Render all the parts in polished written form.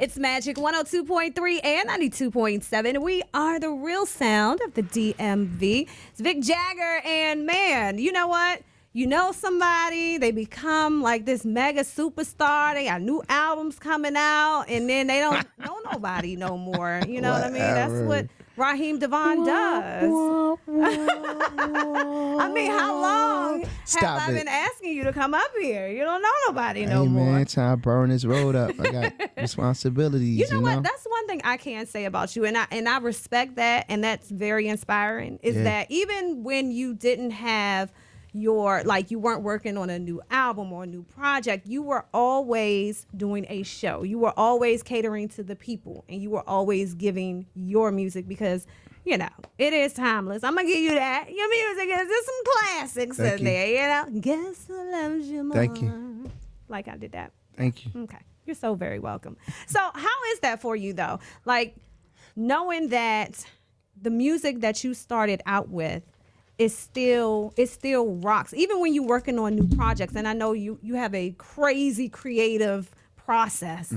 It's Magic 102.3 and 92.7. We are the real sound of the DMV. It's Vic Jagger, and man, you know what? You know somebody, they become like this mega superstar. They got new albums coming out, and then they don't know nobody no more. You know what I mean? That's what Raheem DeVaughn does. I mean, how long have I been asking you to come up here? You don't know nobody no more. Hey, man, time to burn this road up. I got responsibilities. You know what? That's one thing I can say about you, and I respect that, and that's very inspiring, is that even when you didn't have you weren't working on a new album or a new project, you were always doing a show. You were always catering to the people, and you were always giving your music because, you know, it is timeless. I'm going to give you that. Your music there's some classics in there, you know. Guess who loves you more. Thank you. Like I did that. Thank you. Okay. You're so very welcome. So how is that for you, though? Like, knowing that the music that you started out with, it still rocks, even when you're working on new projects. And I know you have a crazy creative process,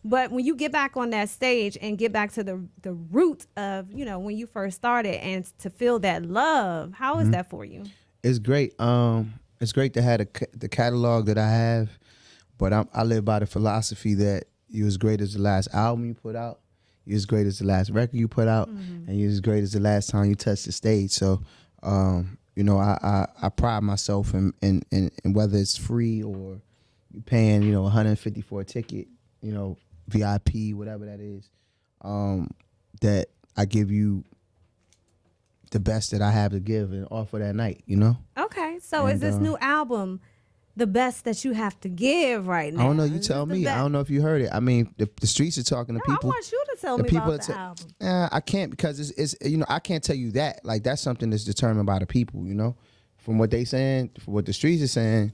but when you get back on that stage and get back to the root of, you know, when you first started and to feel that love, how is that for you? It's great. It's great to have the catalog that I have, but I live by the philosophy that you're as great as the last album you put out, you're as great as the last record you put out, and you're as great as the last time you touched the stage. So you know, I pride myself in whether it's free or you paying, you know, $150 for a ticket, you know, VIP, whatever that is, that I give you the best that I have to give and offer that night, you know? Okay, so is this new album the best that you have to give right now? I don't know. You tell me. I don't know if you heard it. I mean, the streets are talking to people. I want you to tell me about the album. I can't, because it's you know, I can't tell you that. Like, that's something that's determined by the people, you know? From what they saying, from what the streets are saying,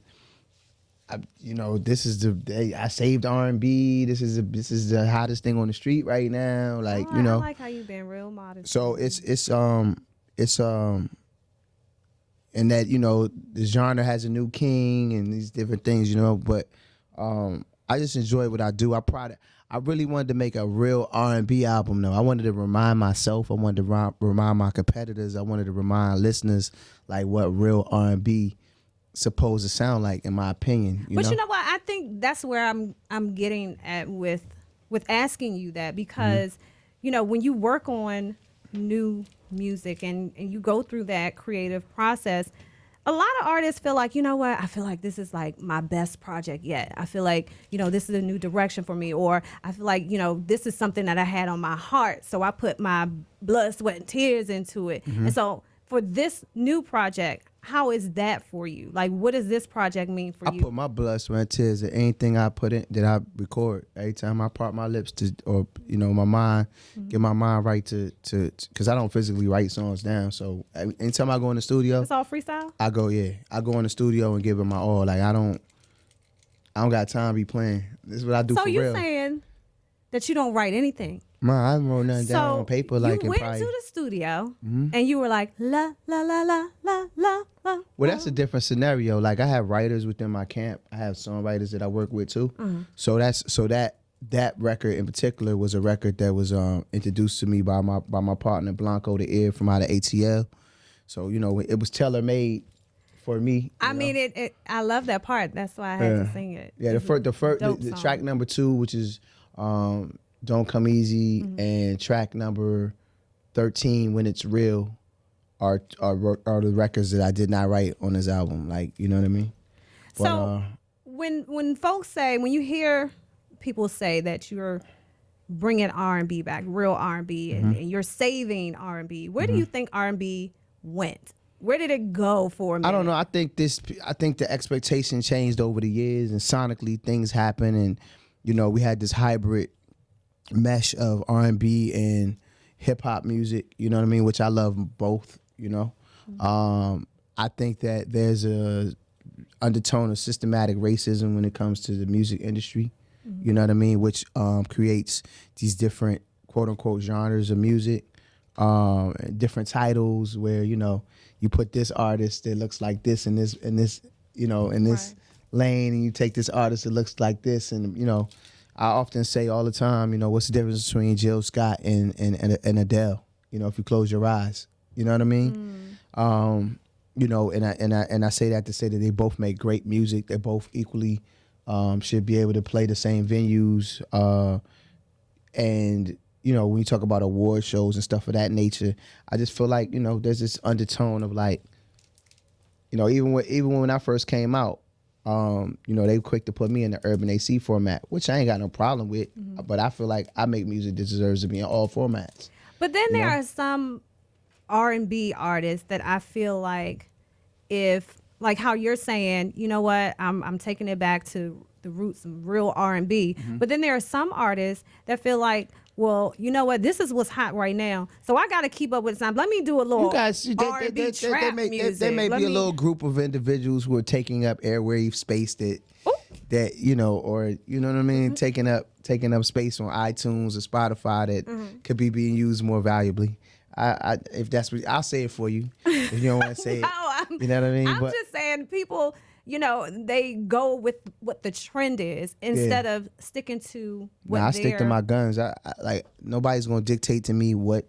you know, this is the day I saved R&B. This is the hottest thing on the street right now. Like, you know. I like how you've been real modest. So it's and that, you know, the genre has a new king and these different things, you know. But I just enjoy what I do. I really wanted to make a real R&B album, though. I wanted to remind myself. I wanted to remind my competitors. I wanted to remind listeners, like, what real R&B supposed to sound like, in my opinion. You know what? I think that's where I'm getting at with asking you that, because, you know, when you work on new music and you go through that creative process, a lot of artists feel like, you know what, I feel like this is like my best project yet. I feel like, you know, this is a new direction for me, or I feel like, you know, this is something that I had on my heart, so I put my blood, sweat, and tears into it. And so for this new project, how is that for you? Like, what does this project mean for you? I put my blood, sweat, and tears in anything I put in, that I record. Every time I part my lips to, or, you know, my mind, get my mind right to, because I don't physically write songs down. So anytime I go in the studio, it's all freestyle? I go in the studio and give it my all. Like, I don't got time to be playing. This is what I do for real. So you saying that you don't write anything? Man, I haven't wrote nothing down on paper. Like, you went to the studio and you were like, la, la, la, la, la, la, la. Well, that's a different scenario. Like, I have writers within my camp. I have songwriters that I work with too. So that record in particular was a record that was introduced to me by my partner Blanco the Ear from out of ATL. So, you know, it was tailor made for me. I mean, I love that part. That's why I had to sing it. Yeah, the track number 2, which is Don't Come Easy, and track number 13, When It's Real, are the records that I did not write on this album. Like, you know what I mean? But, so when folks say, when you hear people say that you're bringing R&B back, real R&B, and you're saving R&B, where do you think R&B went? Where did it go for a minute? I don't know. I think the expectation changed over the years, and sonically things happened, and, you know, we had this hybrid mesh of R&B and hip hop music, you know what I mean, which I love both, you know. I think that there's a undertone of systematic racism when it comes to the music industry, you know what I mean, which creates these different quote unquote genres of music, different titles where, you know, you put this artist that looks like this in this, you know, in this lane, and you take this artist that looks like this, and, you know, I often say all the time, you know, what's the difference between Jill Scott and Adele? You know, if you close your eyes, you know what I mean? You know, and I say that to say that they both make great music. They both equally should be able to play the same venues. And you know, when you talk about award shows and stuff of that nature, I just feel like, you know, there's this undertone of like, you know, even when I first came out, you know, they were quick to put me in the urban AC format, which I ain't got no problem with. But I feel like I make music that deserves to be in all formats. But then there know? are some R&B artists that I feel like, if like how you're saying, you know what, I'm taking it back to the roots of real R&B. But then there are some artists that feel like, well, you know what, this is what's hot right now, so I got to keep up with time. Let me do a little R&B trap music. There may be a little group of individuals who are taking up airwave space that you know, or you know what I mean, taking up space on iTunes or Spotify that could be being used more valuably. If that's what I'll say it for you. If you don't want to say it, you know what I mean. I'm just saying, people, you know, they go with what the trend is instead of sticking to what I stick to my guns. I like, nobody's gonna dictate to me what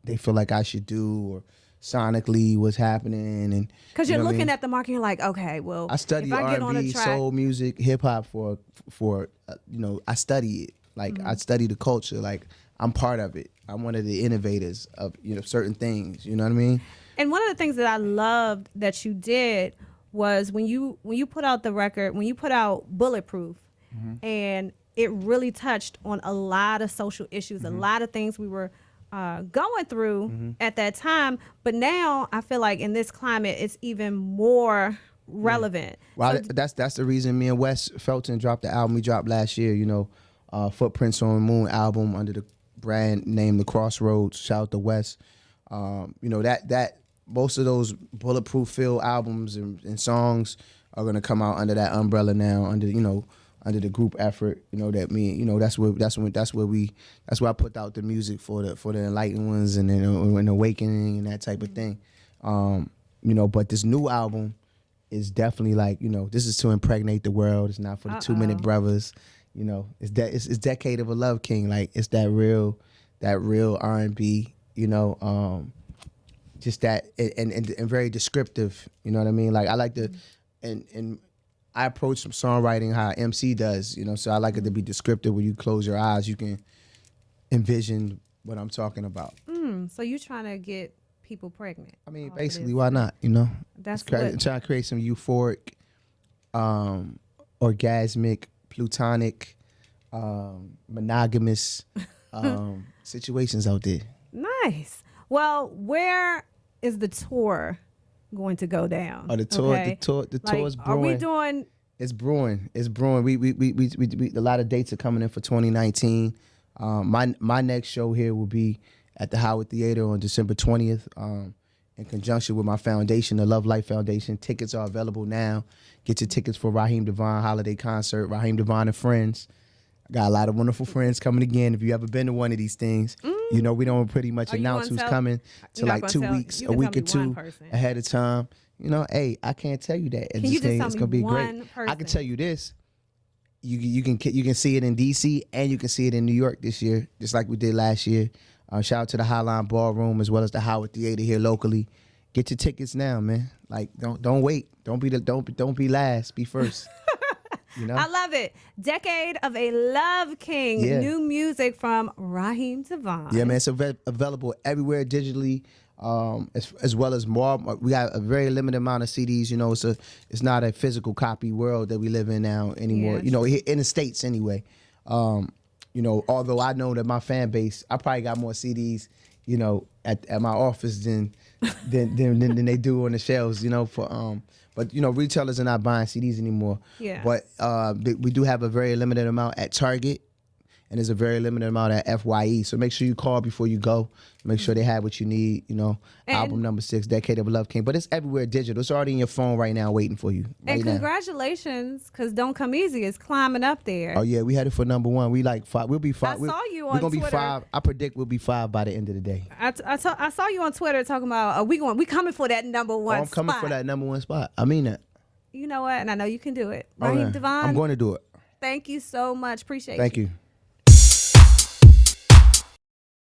they feel like I should do or sonically what's happening. And because you're looking at the market, you're like, okay, well, I study if I get on a R&B, track, soul music, hip hop for you know, I study it. Like I study the culture. Like I'm part of it. I'm one of the innovators of, you know, certain things. You know what I mean? And one of the things that I loved that you did was when you put out the record, when you put out Bulletproof, and it really touched on a lot of social issues, a lot of things we were going through at that time. But now I feel like in this climate, it's even more relevant. Well, that's the reason me and Wes Felton dropped the album we dropped last year. You know, Footprints on the Moon album under the brand name The Crossroads. Shout out to Wes. You know, that most of those Bulletproof Feel albums and songs are gonna come out under that umbrella now, under the group effort. You know, that me, you know, that's where I put out the music for the enlightened ones and an awakening and that type of thing. You know, but this new album is definitely like, you know, this is to impregnate the world. It's not for the 2 Minute Brothers. You know, it's Decade of a Love King. Like it's that real R&B. You know, just that and very descriptive. You know what I mean? Like I like to, and I approach some songwriting how MC does. You know, so I like it to be descriptive. When you close your eyes, you can envision what I'm talking about. So you trying to get people pregnant? I mean, basically, why not? You know, that's trying to create some euphoric, orgasmic, plutonic, monogamous situations out there. Nice. Well, where is the tour going to go down? Oh, the tour is brewing. Are we doing? It's brewing. We a lot of dates are coming in for 2019. My next show here will be at the Howard Theater on December 20th. In conjunction with my foundation, the Love Life Foundation. Tickets are available now. Get your tickets for Raheem DeVaughn holiday concert. Raheem DeVaughn and friends. I got a lot of wonderful friends coming again. If you ever been to one of these things, you know we don't pretty much announce who's coming to like 2 weeks, a week or two ahead of time. You know, hey, I can't tell you that. Can you just tell it's me gonna be one great. person? I can tell you this. You can see it in DC and you can see it in New York this year, just like we did last year. Shout out to the Highline Ballroom as well as the Howard Theater here locally. Get your tickets now, man. Like don't wait. Don't be last. Be first. You know? I love it. Decade of a Love King. Yeah. New music from Raheem DeVaughn. Yeah, man. It's available everywhere digitally, as well as more. We got a very limited amount of CDs. You know, it's not a physical copy world that we live in now anymore. Yeah, you know, in the States anyway. You know, although I know that my fan base, I probably got more CDs, you know, at my office than they do on the shelves. You know, but you know, retailers are not buying CDs anymore. Yeah. But we do have a very limited amount at Target, and there's a very limited amount at FYE. So make sure you call before you go. Make sure they have what you need. You know, album number 6, Decade of a Love King. But it's everywhere digital. It's already in your phone right now, waiting for you. And congratulations, because Don't Come Easy is climbing up there. Oh yeah, we had it for number 1. We like 5. We'll be 5. I saw you on We're gonna Twitter. be 5. I predict we'll be 5 by the end of the day. I saw you on Twitter talking about we coming for that number 1 I'm coming spot. for that number 1 spot. I mean that. You know what? And I know you can do it. Raheem DeVaughn. I'm going to do it. Thank you so much. Appreciate Thank you.